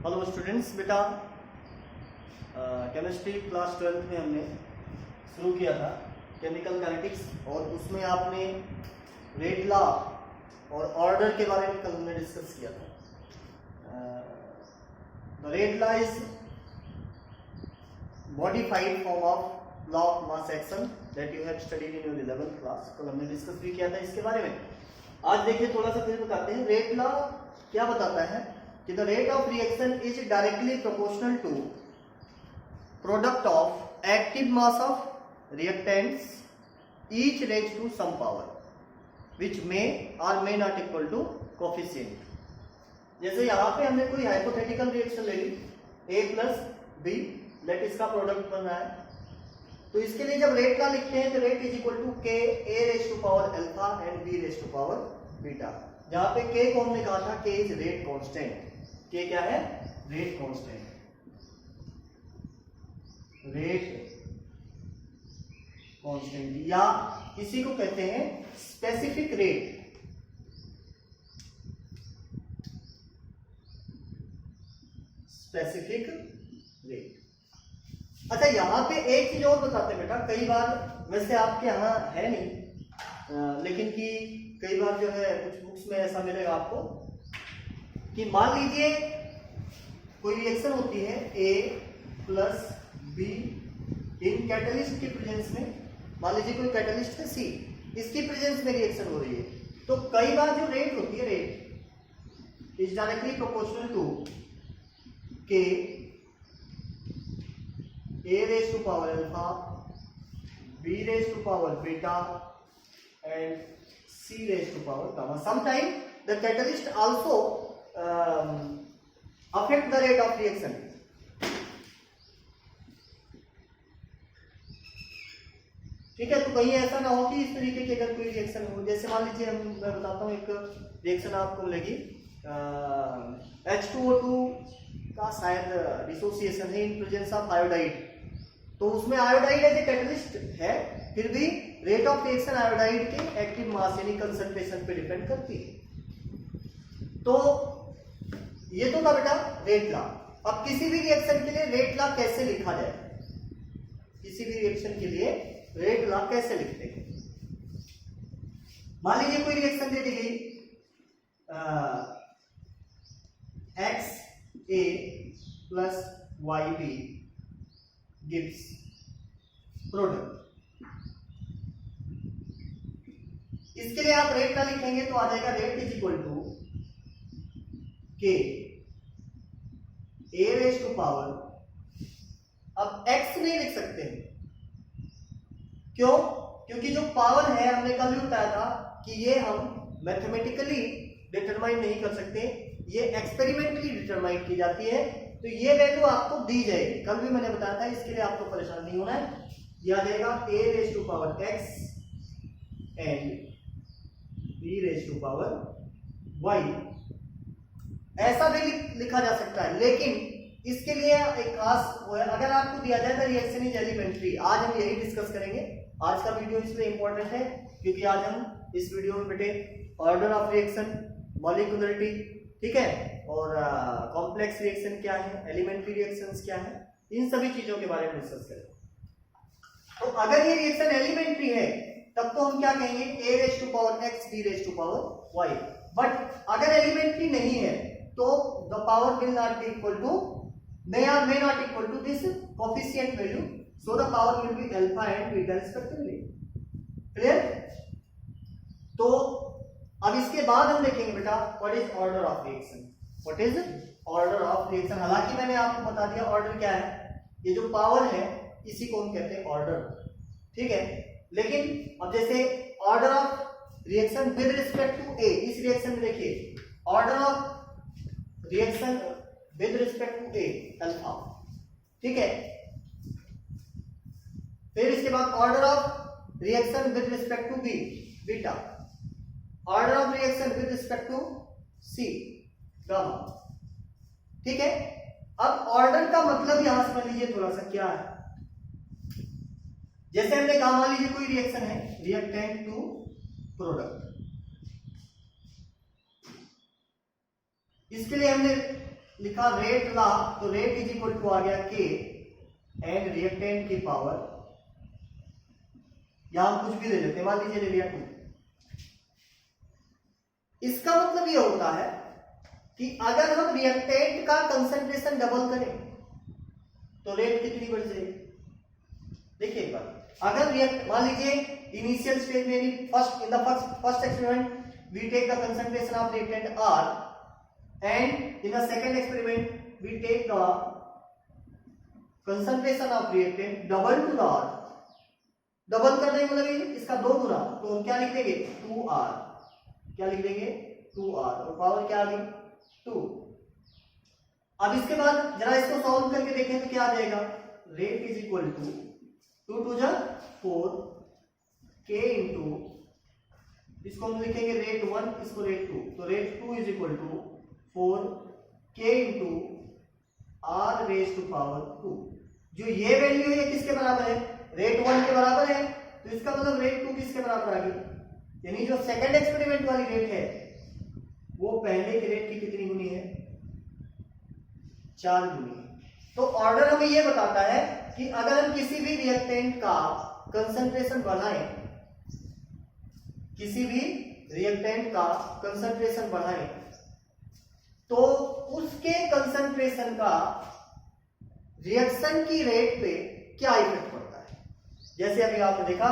Hello students, बेटा chemistry class 12 में हमने शुरू किया था केमिकल काइनेटिक्स और उसमें आपने रेट लॉ और ऑर्डर के बारे में कल हमने डिस्कस किया था। The rate law is modified form of law of mass action that you have studied in your 11th class. कल हमने डिस्कस भी किया था इसके बारे में। आज देखिए थोड़ा सा फिर बताते हैं। रेट लॉ क्या बताता है कि the rate of reaction is directly proportional to product of active mass of reactants each raised to some power which may or may not equal to coefficient। जैसे यहाँ पे हमने कोई हाइपोथेटिकल रिएक्शन ले ली A प्लस बी, लेट इसका product बन रहा है, तो इसके लिए जब रेट का लिखते हैं तो rate is equal to k a raise to power alpha and b raise to power beta. जहाँ पे के को हमने कहा था के इज रेट कांस्टेंट। के क्या है? Rate constant. रेट कांस्टेंट या इसी को कहते हैं स्पेसिफिक रेट। Specific rate. अच्छा, यहां पे एक चीज और बताते हैं बेटा। कई बार वैसे आपके यहां है नहीं, लेकिन कि कई बार जो है कुछ बुक्स में ऐसा मिलेगा आपको कि मान लीजिए कोई रिएक्शन होती है A plus be in catalyst की प्रेजेंस में। मान लीजिए कोई कैटलिस्ट है C, इसकी प्रेजेंस में रिएक्शन हो रही है, तो कई बार जो रेट होती है, rate is directly proportional to k A raise to power alpha, B raise to power beta and C raise to power gamma. Sometime the catalyst also affect the rate of reaction। ठीक है, तो कहीं ऐसा ना हो कि इस तरीके की अगर कोई रिएक्शन हो, जैसे मान लीजिए मैं बताता हूँ एक रिएक्शन आपको मिलेगी H2O2 का शायद डिसोसिएशन है इन प्रेजेंस ऑफ आयोडाइड। तो उसमें आयोडाइड एज ए कैटलिस्ट है, फिर भी रेट ऑफ रिएक्शन आयोडाइड के एक्टिव मास यानी कंसंट्रेशन पे डिपेंड करती है। तो ये तो था बेटा रेट लॉ। अब किसी भी रिएक्शन के लिए रेट लॉ कैसे लिखा जाए? किसी भी रिएक्शन के लिए रेट लॉ कैसे लिखते हैं? मान लीजिए कोई रिएक्शन दे दी गई x a plus y b gives product. इसके लिए आप रेट लॉ लिखेंगे तो आ जाएगा rate is equal to k a raise to power, अब x नहीं लिख सकते। क्यों? क्योंकि जो पावर है हमने कल भी बताया था कि ये हम मैथमेटिकली डिटरमाइन नहीं कर सकते, ये एक्सपेरिमेंटली डिटरमाइन की जाती है। तो ये वैल्यू आपको दी जाएगी, कल भी मैंने बताया था, इसके लिए आपको परेशान नहीं होना है। ये आ जाएगा a raise to power x and b raise to power y। ऐसा भी लिखा जा सकता है, लेकिन इसके लिए एक खास वो है, अगर आपको दिया जाए तो रिएक्शन इज एलिमेंट्री। आज हम यही डिस्कस करेंगे। आज का वीडियो इसलिए इंपॉर्टेंट है क्योंकि आज हम इस वीडियो में बेटे ऑर्डर ऑफ रिएक्शन, मॉलिक्यूलरिटी, ठीक है, और कॉम्प्लेक्स रिएक्शन क्या है, एलिमेंट्री रिएक्शंस क्या है, इन सभी चीजों के बारे में डिस्कस करेंगे। तो अगर ये रिएक्शन एलिमेंट्री है तब तो हम क्या कहेंगे? a raise to power x, b raise to power y। But अगर एलिमेंट्री नहीं है तो the power will not be equal to, may or may not equal to this coefficient value, so the power will be alpha and beta respectively। clear? तो अब इसके बाद हम देखेंगे बेटा what is order of reaction। what is order of reaction? हालांकि मैंने आपको बता दिया ऑर्डर क्या है। ये जो पावर है इसी को हम कहते हैं ऑर्डर, ठीक है। लेकिन अब जैसे order of reaction with respect to a, इस रिएक्शन में देखिए order of reaction with respect to a alpha, ठीक है। फिर इसके बाद order of reaction with respect to b beta, order of reaction with respect to c gamma, ठीक है। अब ऑर्डर का मतलब यहां समझ लीजिए थोड़ा सा क्या है। जैसे हमने कहा मान लीजिए कोई रिएक्शन है रिएक्टेंट टू प्रोडक्ट, इसके लिए हमने लिखा रेट ला, तो रेट इज इक्वल टू आ गया के एंड रिएक्टेंट की पावर, यहां हम कुछ भी ले लेते हैं, मान लीजिए ले लिया 2। इसका मतलब ये होता है कि अगर हम रिएक्टेंट का कंसंट्रेशन डबल करें तो रेट कितनी बढ़ जाएगी। देखिए एक बार, अगर रिएक्ट मान लीजिए इनिशियल स्टेज में first in the first experiment we take the concentration of reactant R and in the second experiment we take the concentration of reactant double to the R। Double करने का मतलब इसका 2 गुना, तो हम क्या लिख देंगे 2R, क्या लिख देंगे 2R, और पावर क्या आ गई 2। अब इसके बाद जरा इसको सॉल्व करके देखें तो क्या आ जाएगा, rate is equal to 2 to जा 4 k इंटू, इसको हम लिखेंगे रेट 1, इसको रेट 2, तो rate 2 is equal to 4 k into R raise to power 2। जो ये वैल्यू है किसके बराबर है, रेट 1 के बराबर है, तो इसका मतलब रेट 2 किसके बराबर आ गई, यानी जो सेकंड एक्सपेरिमेंट वाली रेट है वो पहले की रेट की कितनी गुनी है, 4 गुनी है। तो ऑर्डर हमें ये बताता है कि अगर हम किसी भी रिएक्टेंट का कंसंट्रेशन बढ़ाएं, किसी भी रिएक्टेंट का कंसंट्रेशन बढ़ाएं, तो उसके कंसंट्रेशन का रिएक्शन की रेट पे क्या इफेक्ट पड़ता है। जैसे अभी आपने देखा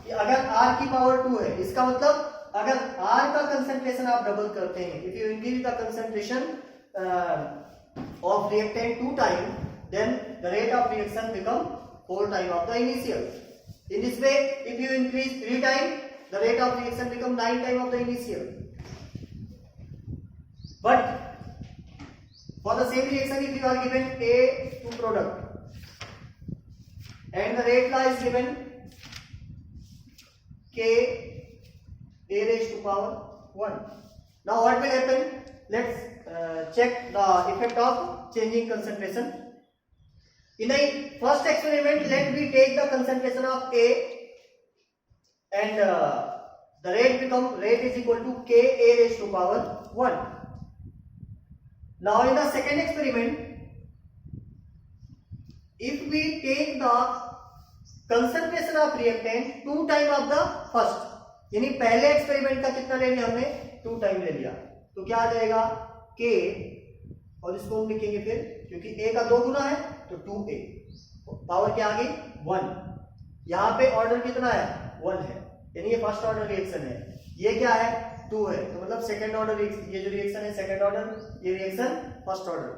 कि अगर R की पावर 2 है, इसका मतलब अगर R का कंसंट्रेशन आप डबल करते हैं, if you increase the concentration of reactant 2 times, then the rate of reaction become 4 times of the initial. In this way, if you increase 3 times, the rate of reaction become 9 times of the initial. But for the same reaction, if you are given A to product and the rate law is given K A raised to power 1. Now what will happen? Let's check the effect of changing concentration. In the first experiment, let me take the concentration of A and the rate is equal to K A raised to power 1. Now in the second experiment, if we take the concentration of reactant 2 times of the first, यानी पहले experiment का कितना ले लिया हमने 2 time ले लिया, तो क्या आ जाएगा K, और इसको हम लिखेंगे फिर, क्योंकि A का 2 गुना है तो 2A, पावर क्या आ गई 1। यहाँ पे ऑर्डर कितना है 1 है, यानी ये फर्स्ट ऑर्डर रिएक्शन है, ये क्या है 2 है, तो मतलब सेकंड ऑर्डर, ये जो रिएक्शन है सेकंड ऑर्डर, ये रिएक्शन फर्स्ट ऑर्डर।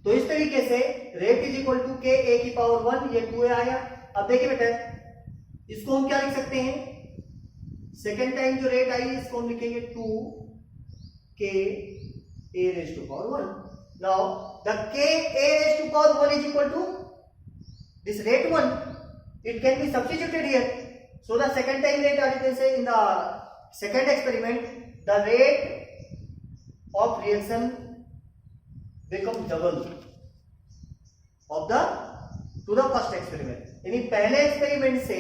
तो इस तरीके से rate is equal to K A की पावर 1, ये 2A आया। अब देखिए बेटा, इसको हम क्या लिख सकते हैं, सेकेंड टाइम जो रेट आई इसको हम लिखेंगे 2 K A raised to power 1. Now the K A raised to power 1 is equal to this rate 1. It can be substituted here. So the second time rate, or you can say in the second experiment, the rate of reaction become double of the to the first experiment. यानी पहले experiment से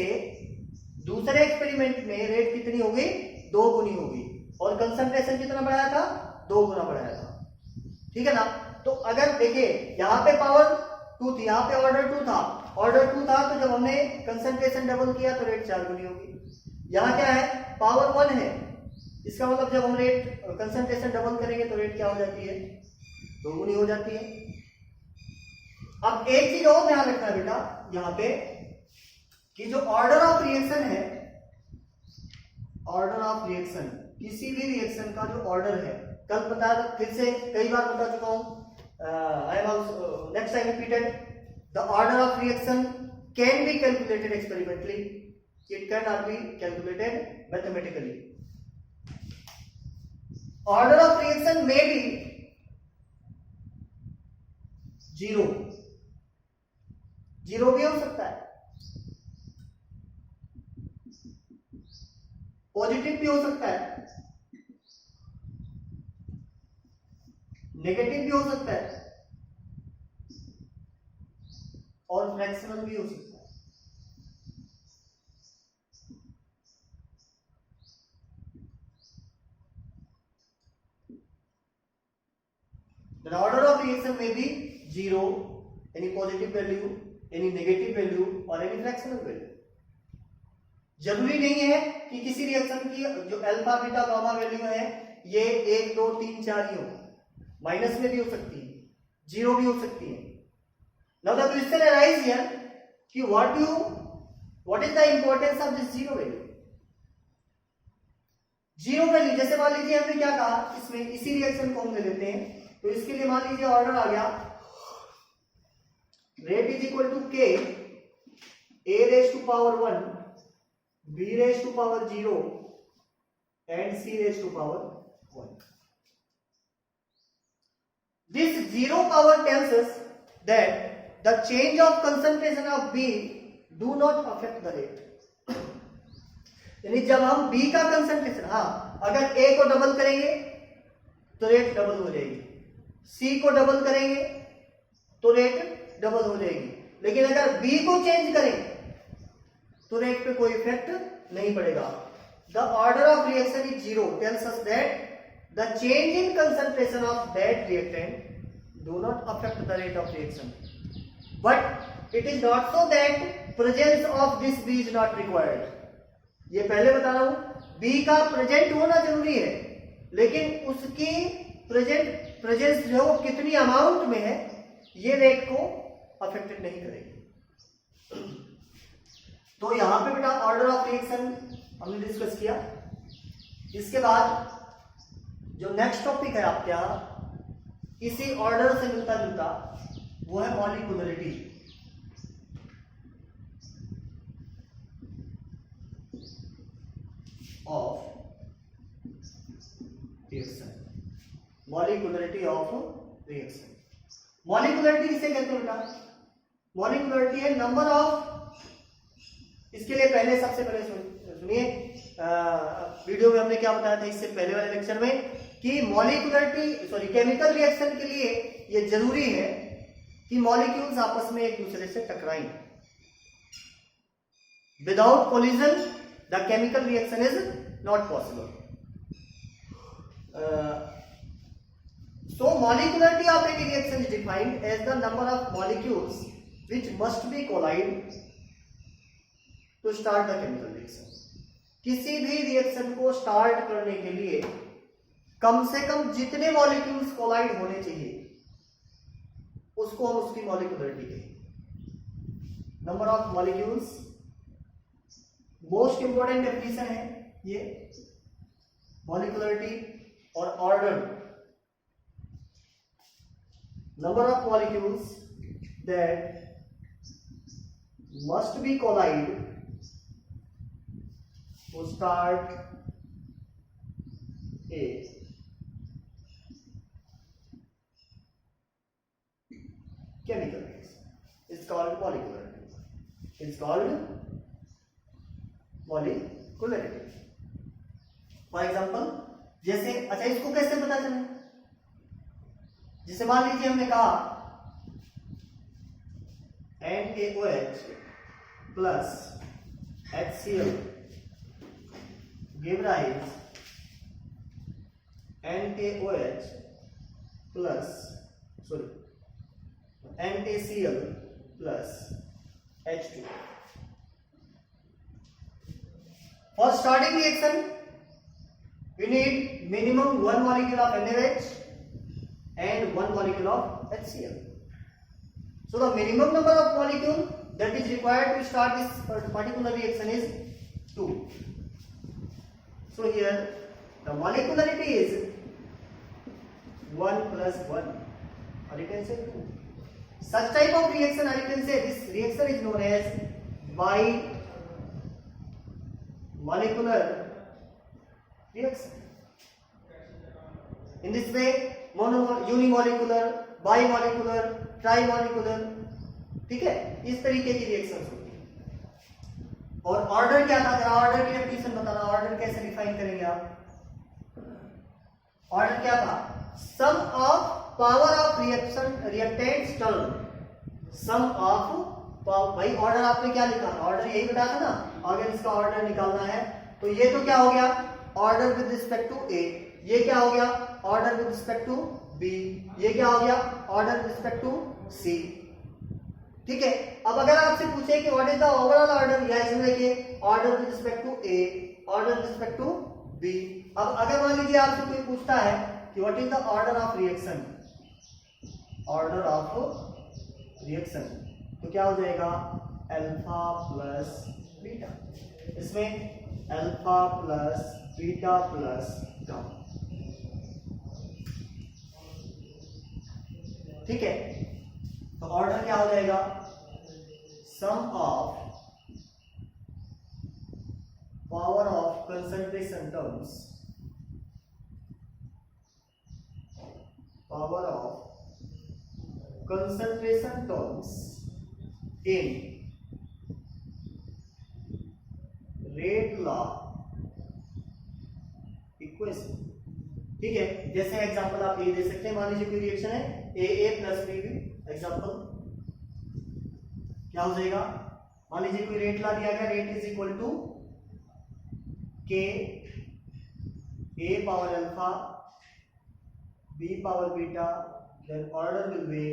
दूसरे experiment में rate कितनी होगी 2 गुनी होगी, और कंसंट्रेशन कितना बढ़ाया था 2 गुना बढ़ाया था, ठीक है ना। तो अगर देखिए यहाँ पे पावर 2 थी, यहाँ पे ऑर्डर 2 था, ऑर्डर 2 था, तो जब हमने कंसंट्रेशन डबल किया तो रेट 4 गुनी होगी। यहाँ क्या है पावर 1 है, इसका मतलब जब हम रेट कंसंट्रेशन डबल करेंगे तो रेट क्या हो जाती है 2 गुनी हो जाती है। अब एक चीज और ध्यान रखना है बेटा यहाँ पे, कि जो ऑर्डर ऑफ रिएक्शन है, ऑर्डर ऑफ रिएक्शन, किसी भी रिएक्शन का जो ऑर्डर है, कल बता, फिर से कई बार बता चुका हूं, I am also next time repeated, the order of reaction can be calculated experimentally, it can not be calculated mathematically. Order of reaction में भी 0 भी हो सकता है, पॉजिटिव भी हो सकता है, नेगेटिव भी हो सकता है, और फ्रैक्शनल भी हो सकता है। then order of reaction may be 0, any positive value, any negative value or any fractional value. जरूरी नहीं है कि किसी रिएक्शन की जो अल्फा बीटा गामा वैल्यू है ये 1 2 3 4 ही हो, माइनस में भी हो सकती है, 0 भी हो सकती है. Now the question arises here कि what is the importance of this zero value? Zero value जैसे मान लीजिए हमने क्या कहा, इसमें इसी रिएक्शन को हम ले लेते हैं, तो इसके लिए मान लीजिए ऑर्डर आ गया rate is equal to k a raise to power 1 b raise to power 0 and c raise to power 1. This zero power tells us that the change of concentration of B do not affect the rate. यानी जब हम B का concentration, हाँ अगर A को double करेंगे तो rate double हो जाएगी, C को डबल करेंगे तो रेट डबल हो जाएगी, लेकिन अगर B को चेंज करें तो रेट पे कोई इफेक्ट नहीं पड़ेगा. The order of reaction is 0 tells us that the change in concentration of that reactant do not affect the rate of reaction. But it is not so that presence of this B is not required. ये पहले बता रहा हूं B का present होना जरूरी है, लेकिन उसकी प्रेजेंस जो है वो कितनी अमाउंट में है ये रेट को अफेक्टेड नहीं करेगी. तो यहां पे बेटा ऑर्डर ऑफ रिएक्शन हमने डिस्कस किया. इसके बाद जो नेक्स्ट टॉपिक है आपके यहां इसी ऑर्डर से मिलता जुलता वो है molecularity. Of reaction, molecularity of reaction. Molecularity किसे कहते हैं बेटा? मॉलिक्यूलरिटी है नंबर ऑफ, इसके लिए पहले सबसे पहले सुनिए वीडियो में हमने क्या बताया था इससे पहले वाले लेक्चर में कि मॉलिक्यूलरिटी केमिकल रिएक्शन के लिए ये जरूरी है कि मॉलिक्यूल्स आपस में एक दूसरे से टकराएं. Without collision the chemical reaction is not possible. So molecularity of any reaction is defined as the number of molecules which must be collide to start the chemical reaction. किसी भी रिएक्शन को start करने के लिए कम से कम जितने molecules collide होने चाहिए उसको हम उसकी मॉलिक्यूलरिटी कहेंगे. Number of molecules most important definition है ये मॉलिक्यूलरिटी और order. Number of molecules that must be collide to start a chemical reaction. It's called molecularity. It's called molecularity. For example जैसे, अच्छा इसको कैसे पता चले? जैसे मान लीजिए हमने कहा NaOH plus HCl give rise NaOH plus NaCl plus H2. For starting reaction, we need minimum 1 molecule of NaOH and 1 molecule of HCl. So the minimum number of molecule that is required to start this particular reaction is 2. So here the molecularity is 1 plus 1, or you can say 2. Such type of reaction, or you can say this reaction is known as bi-molecular reaction. In this way, unimolecular, bimolecular, trimolecular, ठीक है, इस तरीके की reactions होती है. और order क्या था? ऑर्डर की डेफिनेशन बताना. ऑर्डर कैसे डिफाइन करेंगे आप? ऑर्डर क्या था? Sum of power of reactants term. Sum of, भाई ऑर्डर आपने क्या लिखा? ऑर्डर यही बताया था ना. अगर इसका ऑर्डर निकालना है तो ये तो क्या हो गया? Order with respect to A. ये क्या हो गया? Order with respect to B. B, ये क्या हो गया ऑर्डर रिस्पेक्ट टू सी। ठीक है, अब अगर आपसे पूछे कि what is the overall order, या इसमें देखिए order with respect to a, order with respect to b. अब अगर मान लीजिए आपसे कोई पूछता है कि what is the order of reaction, order of reaction, तो क्या हो जाएगा अल्फा प्लस बीटा, इसमें alpha plus beta plus gamma. ठीक है, तो ऑर्डर क्या हो जाएगा sum of power of concentration terms, power of concentration terms in rate law equation. ठीक है, जैसे एग्जांपल आप ये दे सकते हैं, मान लीजिए कोई रिएक्शन है ए प्लस बी, एग्जांपल क्या हो जाएगा, मान लीजिए कोई रेट ला दिया गया, rate is equal to k a power alpha b power beta, then order will be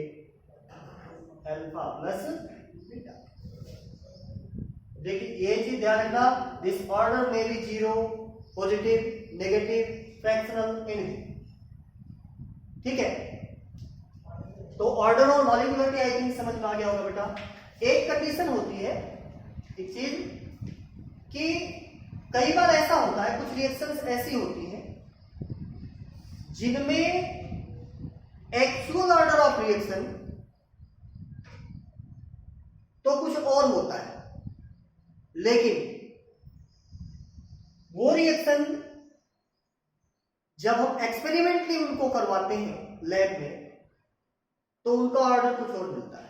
alpha plus beta. देखिए ये चीज ध्यान रखना, दिस ऑर्डर में be zero, positive, negative, fractional, anything. ठीक है, तो ऑर्डर और मॉलिक्यूलरिटी आई थिंक समझ में आ गया होगा बेटा। एक कंडीशन होती है एक चीज कि कई बार ऐसा होता है, कुछ रिएक्शंस ऐसी होती हैं जिनमें एक्चुअल ऑर्डर ऑफ रिएक्शन तो कुछ और होता है, लेकिन वो रिएक्शन जब हम एक्सपेरिमेंटली उनको करवाते हैं लैब में तो उनका ऑर्डर कुछ और मिलता है।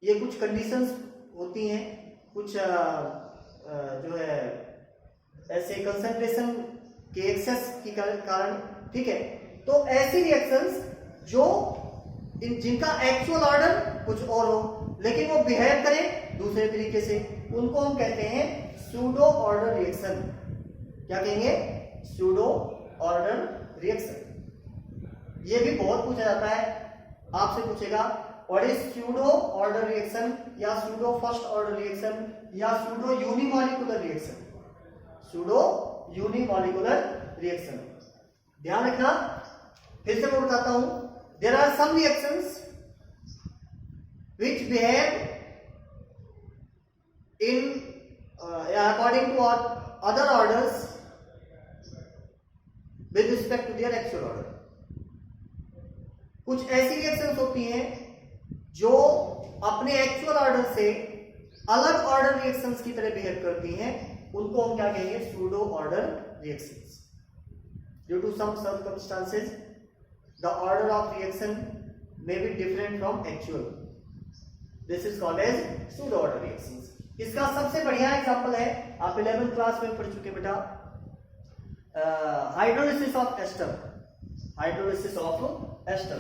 ये कुछ कंडीशंस होती हैं, कुछ जो है ऐसे कंसंट्रेशन के एक्सेस के कारण। ठीक है, तो ऐसी रिएक्शंस जो जिनका एक्चुअल ऑर्डर कुछ और हो लेकिन वो बिहेव करें दूसरे तरीके से, उनको हम कहते हैं सूडो ऑर्डर रिएक्शन। क्या कहेंगे, सूडो ऑर्डर रिएक्शन। ये भी बहुत पूछा जाता है, आपसे पूछेगा what is pseudo order reaction, या सूडो फर्स्ट ऑर्डर रिएक्शन, या pseudo unimolecular reaction, pseudo unimolecular reaction. ध्यान रखना, फिर से मैं बताता हूं, there are some reactions which behave in according to other orders with respect to their actual order। कुछ ऐसी रिएक्शंस होती हैं जो अपने एक्चुअल ऑर्डर से अलग ऑर्डर रिएक्शंस की तरह बिहेव करती हैं, उनको हम क्या कहेंगे, pseudo order reactions. Due to some circumstances the order of reaction may be different from actual, this is called as pseudo order reactions. इसका सबसे बढ़िया एग्जांपल है, आप 11th क्लास में पढ़ चुके बेटा, hydrolysis of ester, hydrolysis of ester.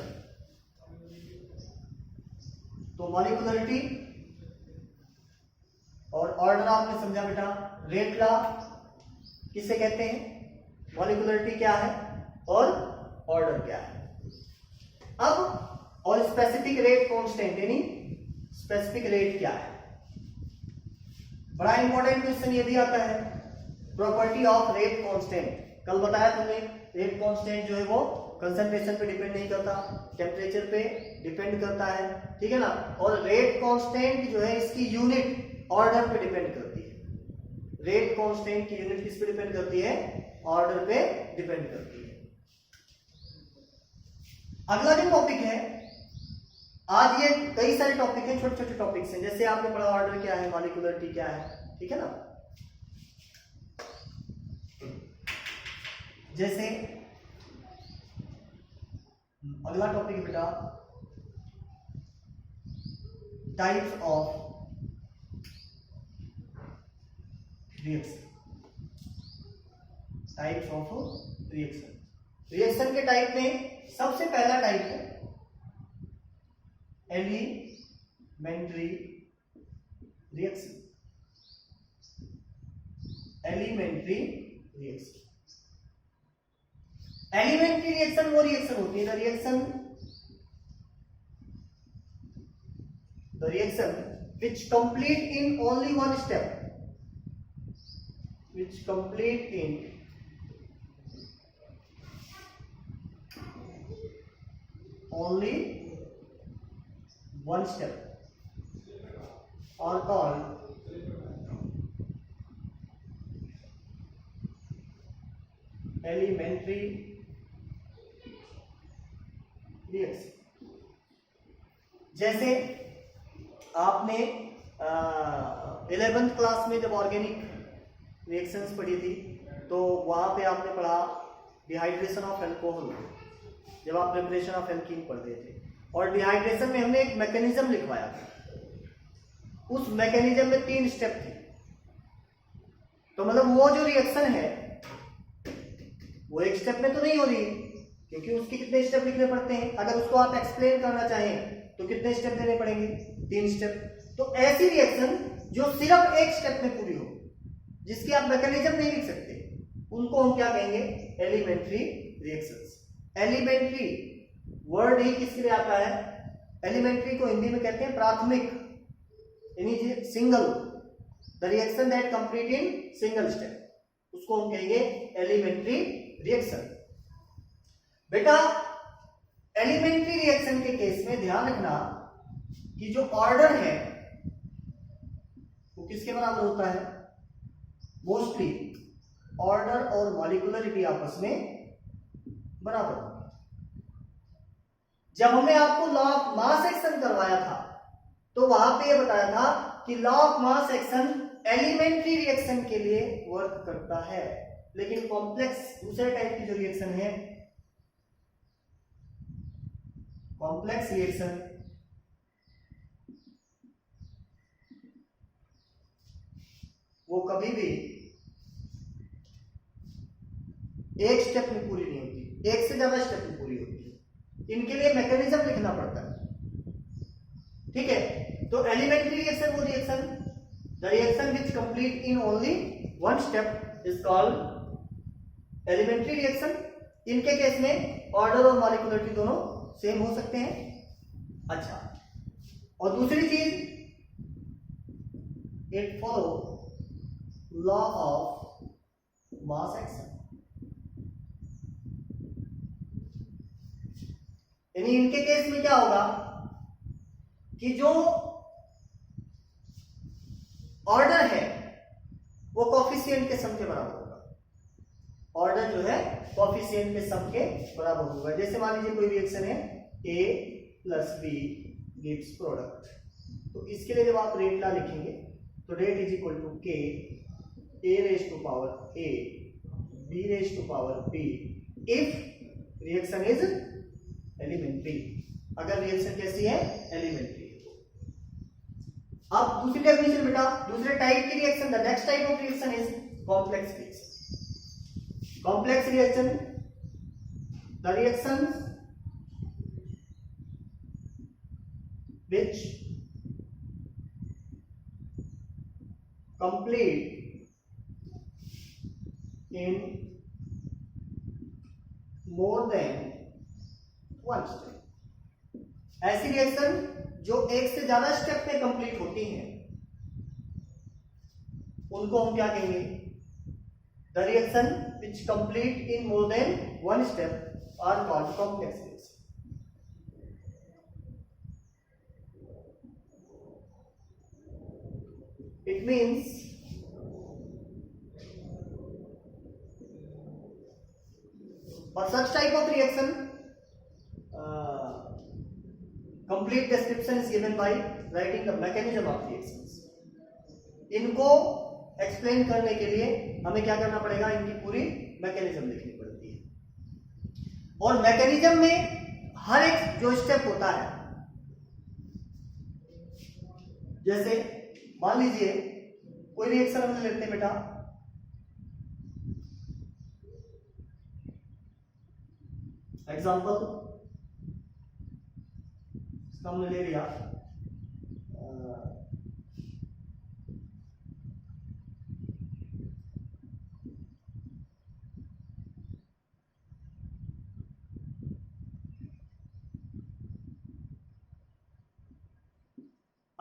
तो मॉलिक्यूलरिटी और ऑर्डर आपने समझा बेटा। रेट लॉ किसे कहते हैं, मॉलिक्यूलरिटी क्या है और ऑर्डर क्या है। अब और स्पेसिफिक रेट कांस्टेंट, यानी स्पेसिफिक रेट क्या है। बड़ा इंपॉर्टेंट क्वेश्चन ये भी आता है, प्रॉपर्टी ऑफ रेट कांस्टेंट। कल बताया तुमने, रेट कांस्टेंट जो है वो कंसंट्रेशन पे डिपेंड नहीं करता, टेम्परेचर पे डिपेंड करता है, ठीक है ना। और रेट कांस्टेंट जो है इसकी यूनिट ऑर्डर पे डिपेंड करती है। रेट कांस्टेंट की यूनिट किस पे डिपेंड करती है, ऑर्डर पे डिपेंड करती है। अगला जो टॉपिक है, आज ये कई सारे टॉपिक हैं, छोटे छोटे टॉपिक्स हैं, जैसे आपने पढ़ा ऑर्डर क्या है, मॉलिक्यूलरिटी क्या है, ठीक है ना। जैसे अगला टॉपिक बेटा, types of reaction. Types of reaction, reaction के टाइप में सबसे पहला टाइप है elementary reaction. Elementary reaction elementary reaction वो रिएक्शन होती है the reaction which complete in only one step, which complete in only one step are called elementary reaction. जैसे आपने 11th क्लास में जब ऑर्गेनिक रिएक्शंस पढ़ी थी तो वहां पे आपने पढ़ा डिहाइड्रेशन ऑफ अल्कोहल, जब आप प्रिपरेशन ऑफ एल्कीन पढ़ते थे, और डिहाइड्रेशन में हमने एक मैकेनिज्म लिखवाया था। उस मैकेनिज्म में 3 स्टेप थे। तो मतलब वो जो रिएक्शन है वो एक स्टेप में तो नहीं हो रही, क्योंकि उसके कितने स्टेप लिखने पड़ते हैं। अगर उसको आप एक्सप्लेन करना चाहें तो कितने स्टेप देने पड़ेंगे? 3 स्टेप। तो ऐसी रिएक्शन जो सिर्फ एक स्टेप में पूरी हो, जिसकी आप मैकेनिज्म नहीं लिख सकते, उनको हम क्या कहेंगे? Elementary reactions. एलिमेंट्री वर्ड ही किसके लिए आता है? एलिमेंट्री को हिंदी में कहते हैं प्राथमिक, यानी single, the reaction that complete in single step, उसको हम कहेंगे एलिमेंट्री रिएक्शन। बेटा एलिमेंट्री रिएक्शन के केस में ध्यान रखना कि जो ऑर्डर है वो किसके बराबर होता है? मोस्टली ऑर्डर और मॉलिक्यूलरिटी आपस में बराबर होता है। जब हमने आपको लॉ ऑफ मास एक्शन करवाया था तो वहां पे ये बताया था कि law of mass action elementary reaction के लिए वर्क करता है, लेकिन कॉम्प्लेक्स दूसरे टाइप की जो रिएक्शन है, कॉम्प्लेक्स रिएक्शन, वो कभी भी एक स्टेप में पूरी नहीं होती, एक से ज्यादा स्टेप में पूरी होती है। इनके लिए मैकेनिज्म लिखना पड़ता है, ठीक है। तो एलिमेंट्री रिएक्शन वो reaction, the reaction which complete in only one step is called elementary reaction. इनके केस में ऑर्डर और मॉलिक्यूलरिटी दोनों सेम हो सकते हैं। अच्छा, और दूसरी चीज, it follow law of mass action, यानी इनके केस में क्या होगा कि जो ऑर्डर है वो कोफिशिएंट के सम के बराबर होगा। ऑर्डर जो है कोफिशिएंट के सम के बराबर होगा। जैसे मान लीजिए कोई रिएक्शन है A plus B gives product, तो इसके लिए जब आप रेट लॉ लिखेंगे तो rate is equal to K A raise to power A B raise to power B if reaction is elementary. अगर रिएक्शन कैसी है? एलिमेंट्री। अब दूसरी डेफिनेशन बेटा, दूसरे टाइप की reaction, the next type of reaction is complex reaction. Complex reaction, the reactions which complete in more than one step। ऐसी reaction जो एक से ज्यादा स्टेप में कंप्लीट होती हैं उनको हम क्या कहेंगे? The reaction which complete in more than one step are called complex reaction। It means for such type of reaction, complete description is given by writing the mechanism of reactions। इनको explain करने के लिए हमें क्या करना पड़ेगा? इनकी पूरी मैकेनिज्म लिखनी पड़ती है। और मैकेनिज्म में हर एक जो स्टेप होता है, जैसे मान लीजिए कोई रिएक्शन हम लेते हैं बेटा, एग्जांपल हमने ले लिया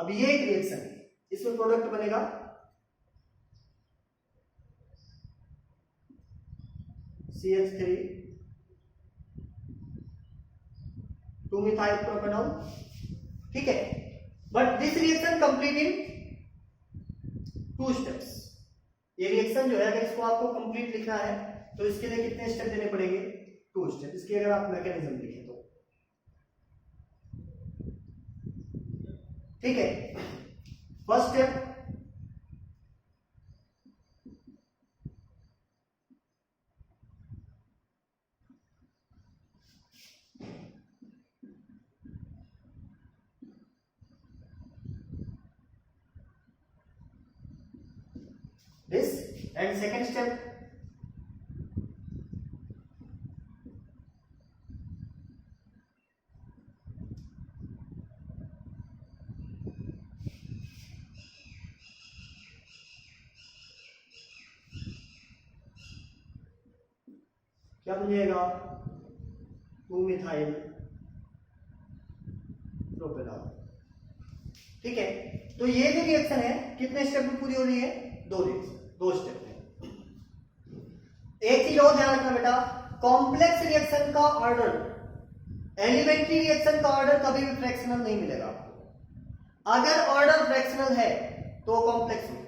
अब ये एक रिएक्शन है, इसमें प्रोडक्ट बनेगा CH3 2 मिथाइल प्रोपेनॉल, ठीक है। But this reaction complete in 2 steps. ये रिएक्शन जो है अगर इसको आपको कंप्लीट लिखना है तो इसके लिए कितने स्टेप देने पड़ेंगे? 2 स्टेप। इसकी अगर आप मैकेनिज्म लिखें तो, ठीक है। First step, this, and second step क्या बनेगा? 2 मिथाइल प्रोपेनॉल, ठीक है। तो ये जो रिएक्शन है कितने स्टेप में पूरी हो रही है? 2 स्टेप में। एक चीज और ध्यान रखना बेटा, कॉम्प्लेक्स रिएक्शन का ऑर्डर, एलिमेंट्री रिएक्शन का ऑर्डर कभी भी फ्रैक्शनल नहीं मिलेगा आपको। अगर ऑर्डर फ्रैक्शनल है तो कॉम्प्लेक्स में,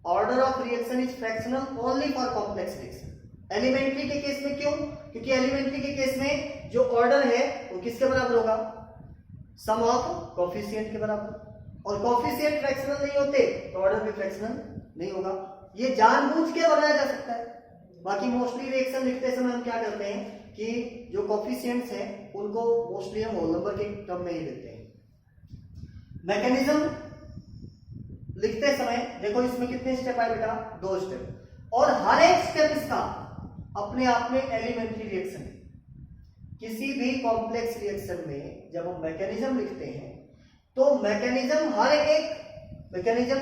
order of reaction is fractional only for complex reaction. Elementary के केस में क्यों? क्योंकि एलिमेंट्री के केस में जो ऑर्डर है वो किसके बराबर होगा? सम ऑफ कोफिशिएंट के बराबर, और कोफिशिएंट फ्रैक्शनल नहीं होते तो ऑर्डर भी फ्रैक्शनल नहीं होगा। ये जानबूझ के बनाया जा सकता है। बाकी मोस्टली रिएक्शन लिखते समय हम क्या करते हैं कि जो कोफिशिएंट्स हैं उनको मोस्टली हम होल नंबर के टर्म में ही देते हैं। मैकेनिज्म लिखते समय देखो इसमें कितने स्टेप आए बेटा? 2 स्टेप, और हर एक स्टेप इसका अपने आप में एलिमेंट्री रिएक्शन है। किसी भी कॉम्प्लेक्स रिएक्शन में जब हम मैकेनिज्म लिखते हैं तो मैकेनिज्म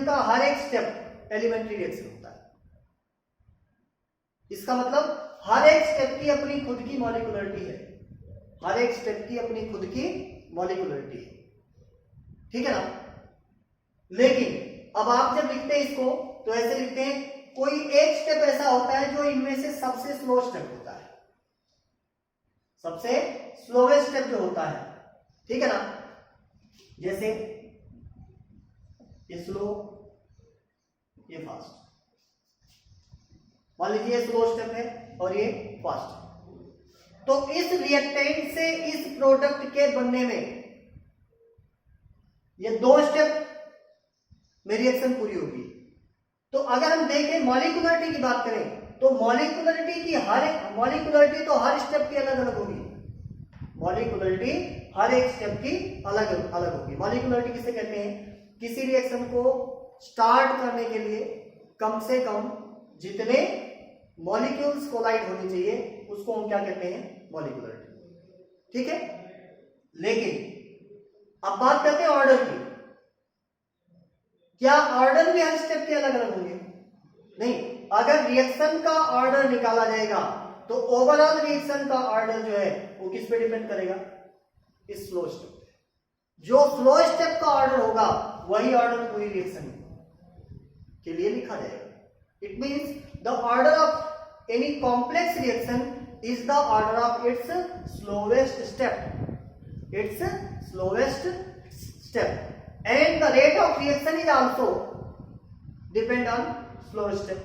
का हर एक स्टेप एलिमेंट्री रिएक्शन होता है। इसका मतलब हर एक स्टेप की अपनी खुद की मॉलिक्यूलरिटी है, हर एक स्टेप की अपनी खुद की मॉलिक्यूलरिटी है, ठीक है ना। लेकिन अब आप जब लिखते हैं इसको तो ऐसे लिखते हैं, कोई एक स्टेप ऐसा होता है जो इनमें से सबसे स्लो स्टेप होता है, सबसे स्लोवेस्ट स्टेप जो होता है, ठीक है ना। जैसे ये स्लो, ये फास्ट, मान लीजिए ये स्लो स्टेप है और ये फास्ट। तो इस रिएक्टेंट से इस प्रोडक्ट के बनने में ये 2 स्टेप में रिएक्शन पूरी होगी। तो अगर हम देखें मॉलिक्यूलरिटी की बात करें तो मॉलिक्यूलरिटी तो हर स्टेप की अलग अलग होगी। मॉलिक्यूलरिटी हर एक स्टेप की अलग अलग होगी। मॉलिक्यूलरिटी किसे कहते हैं? किसी रिएक्शन को स्टार्ट करने के लिए कम से कम जितने मॉलिक्यूल्स कोलाइड होनी चाहिए उसको हम क्या कहते हैं? मॉलिक्यूलरिटी, ठीक है। लेकिन अब बात करते हैं ऑर्डर की। क्या ऑर्डर भी हर स्टेप के अलग अलग होंगे? नहीं। अगर रिएक्शन का ऑर्डर निकाला जाएगा तो ओवरऑल रिएक्शन का ऑर्डर जो है वो किस पे डिपेंड करेगा? इस स्लो स्टेप पे। जो स्लो स्टेप का ऑर्डर होगा वही ऑर्डर पूरी रिएक्शन के लिए लिखा जाएगा। It means the order of any complex reaction is the order of its slowest step, it's slowest step, and the rate of reaction is also depend on slow step।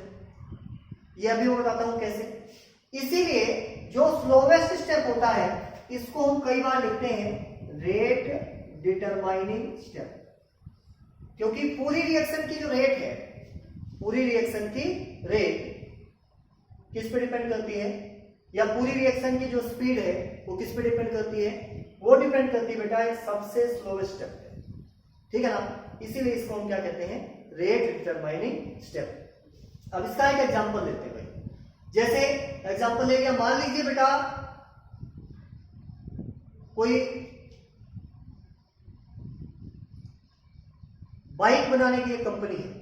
ये अभी मैं बताता हूं कैसे। इसीलिए जो स्लोवेस्ट स्टेप होता है इसको हम कई बार लिखते हैं रेट डिटरमाइनिंग स्टेप, क्योंकि पूरी रिएक्शन की जो रेट है, पूरी रिएक्शन की रेट किस पे डिपेंड करती है, या पूरी रिएक्शन की जो स्पीड है वो किस पे डिपेंड करती है? वो डिपेंड करती है बेटा सबसे स्लोवेस्ट स्टेप, ठीक है ना। इसीलिए इसको हम क्या कहते हैं? Rate determining step. अब इसका एक एग्जांपल लेते हैं भाई। जैसे एग्जांपल ले लिया, मान लीजिए बेटा कोई बाइक बनाने की एक कंपनी है,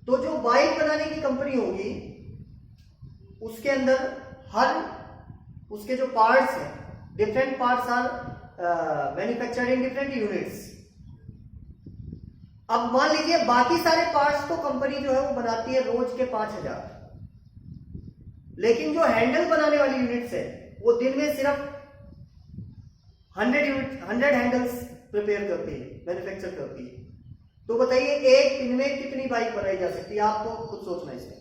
तो जो बाइक बनाने की कंपनी होगी उसके अंदर हर उसके जो पार्ट्स हैं, different parts are manufactured in different units. अब मान लीजिए बाकी सारे पार्ट्स तो कंपनी जो है वो बनाती है रोज के 5000, लेकिन जो हैंडल बनाने वाली यूनिट्स है वो दिन में सिर्फ 100 हैंडल्स प्रिपेयर करती है, मैन्युफैक्चर करती है। तो बताइए एक दिन में कितनी बाइक बनाई जा सकती है? आपको खुद सोचना इसमें।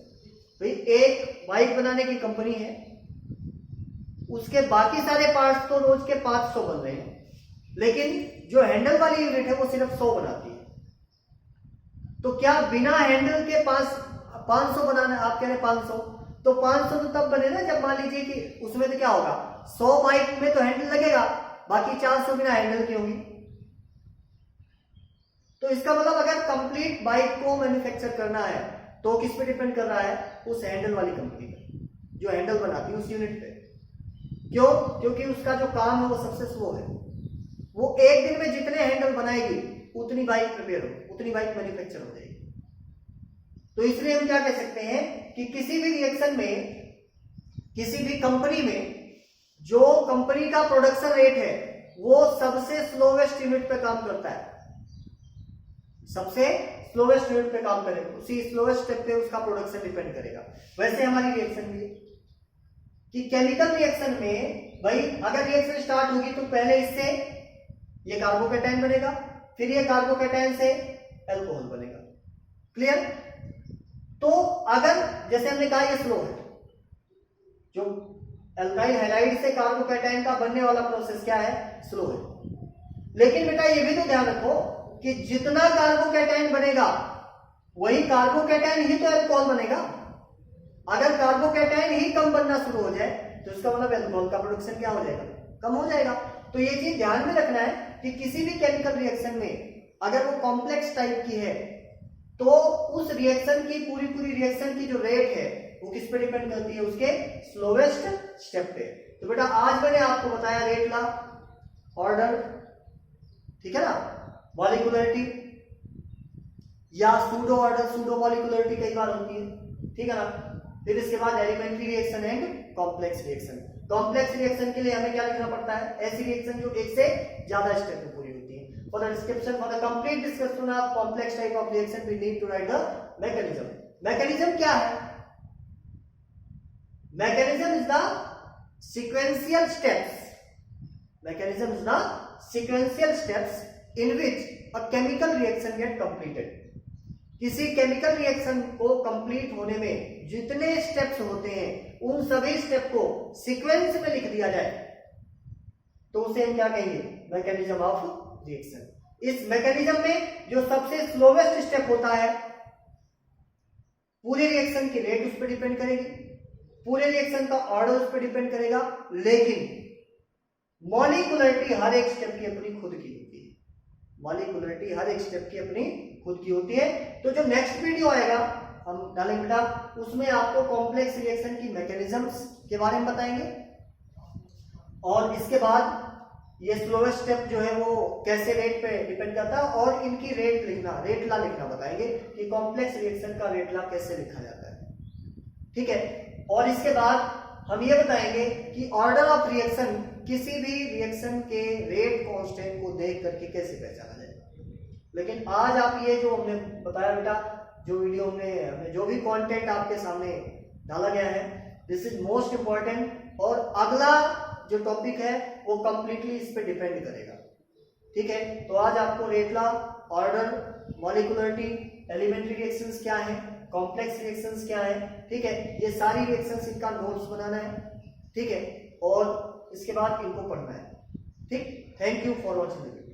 भाई एक बाइक बनाने की कंपनी है, उसके बाकी सारे पार्ट्स तो रोज के 500 बन रहे हैं, लेकिन जो हैंडल वाली यूनिट है वो सिर्फ 100 बनाती है। तो क्या बिना हैंडल के पास 500 बनाना, आप कह रहे 500, तो 500 तो तब बने ना जब मान लीजिए कि उसमें तो क्या होगा, 100 बाइक में तो हैंडल लगेगा, बाकी 400 बिना हैंडल की होंगी। तो इसका मतलब अगर कंप्लीट बाइक को मैन्युफैक्चर करना है तो किस पे डिपेंड कर रहा है? उस हैंडल वाली कंपनी पे, जो हैंडल बनाती है उस यूनिट पे। क्यों? क्योंकि उसका जो काम है वो सबसे स्लो है। वो एक दिन में जितने हैंडल बनाएगी उतनी बाइक प्रिपेयर हो, उतनी बाइक मैन्युफैक्चर हो जाएगी। तो इसलिए हम क्या कह सकते हैं कि किसी भी रिएक्शन में, किसी भी कंपनी में जो कंपनी का प्रोडक्शन रेट है वो सबसे स्लोवेस्ट यूनिट पे काम करता है, सबसे स्लोवेस्ट यूनिट पे काम करेगा, उसी स्लोवेस्ट स्टेप पे उसका प्रोडक्शन डिपेंड करेगा। वैसे हमारी रिएक्शन भी कि केमिकल रिएक्शन में भाई अगर रिएक्शन स्टार्ट होगी तो पहले इससे ये कार्बोकैटायन बनेगा, फिर ये कार्बोकैटायन से अल्कोहल बनेगा। क्लियर? तो अगर जैसे हमने कहा ये स्लो है, जो अल्काइल हैलाइड से कार्बोकैटायन का बनने वाला प्रोसेस क्या है? स्लो है। लेकिन बेटा ये भी तो ध्यान रखो कि जितना कार्बोकैटायन बनेगा वही कार्बोकैटायन ही तो अल्कोहल बनेगा। अगर कार्बोकैटायन ही कम बनना शुरू हो जाए तो इसका मतलब अल्कोहल का प्रोडक्शन क्या हो जाएगा? कम हो जाएगा। तो ये चीज ध्यान में रखना है कि किसी भी केमिकल रिएक्शन में अगर वो कॉम्प्लेक्स टाइप की है तो उस रिएक्शन की पूरी रिएक्शन की जो रेट है वो किस पे डिपेंड करती है? उसके स्लोवेस्ट स्टेप पे। तो बेटा आज मैंने आपको बताया रेट लॉ, ऑर्डर, ठीक है ना, मॉलिक्यूलरिटी या सूडो ऑर्डर, सूडो मॉलिक्यूलरिटी कई बार होती है, ठीक है ना। फिर इसके बाद elementary reaction and complex reaction. Complex reaction के लिए हमें क्या लिखना पड़ता है? ऐसी रिएक्शन जो एक से ज्यादा स्टेप में पूरी होती है। For the description, for the complete discussion of complex type of reaction we need to write the mechanism. Mechanism क्या है? Mechanism is the sequential steps, mechanism is the sequential steps in which a chemical reaction get completed। किसी chemical reaction को complete होने में जितने steps होते हैं उन सभी स्टेप को सीक्वेंस में लिख दिया जाए तो उसे हम क्या कहेंगे? Mechanism of reaction. इस मैकेनिज्म में जो सबसे स्लोवेस्ट स्टेप होता है, पूरे रिएक्शन की रेट उस पर डिपेंड करेगी, पूरे रिएक्शन का ऑर्डर उस पर डिपेंड करेगा, लेकिन मॉलिक्यूलरिटी हर एक स्टेप की अपनी खुद की होती है। मॉलिक्यूलरिटी हर एक स्टेप की अपनी खुद की होती है। तो जो नेक्स्ट वीडियो आएगा हम डालेंगे बेटा, उसमें आपको कॉम्प्लेक्स रिएक्शन की मैकेनिज्म्स के बारे में बताएंगे, और इसके बाद ये स्लोवेस्ट स्टेप जो है वो कैसे रेट पे डिपेंड करता है, और इनकी रेट लिखना, रेट लॉ लिखना बताएंगे कि कॉम्प्लेक्स रिएक्शन का रेट लॉ कैसे लिखा जाता है, ठीक है। और इसके बाद हम ये बताएंगे कि ऑर्डर ऑफ रिएक्शन किसी भी रिएक्शन के रेट कांस्टेंट को देख करके कैसे पहचाना जाए। लेकिन आज आप ये जो हमने बताया बेटा, जो वीडियो हमने जो भी कंटेंट आपके सामने डाला गया है, दिस इज मोस्ट इंपॉर्टेंट, और अगला जो टॉपिक है वो कंप्लीटली इस पे डिपेंड करेगा, ठीक है। तो आज आपको rate law, order, molecularity, elementary reactions क्या है, कॉम्प्लेक्स रिएक्शंस क्या है, ठीक है, ये सारी रिएक्शंस इनका नोट्स बनाना है, ठीक है, और इसके बाद इनको पढ़ना है, ठीक। Thank you for watching the video.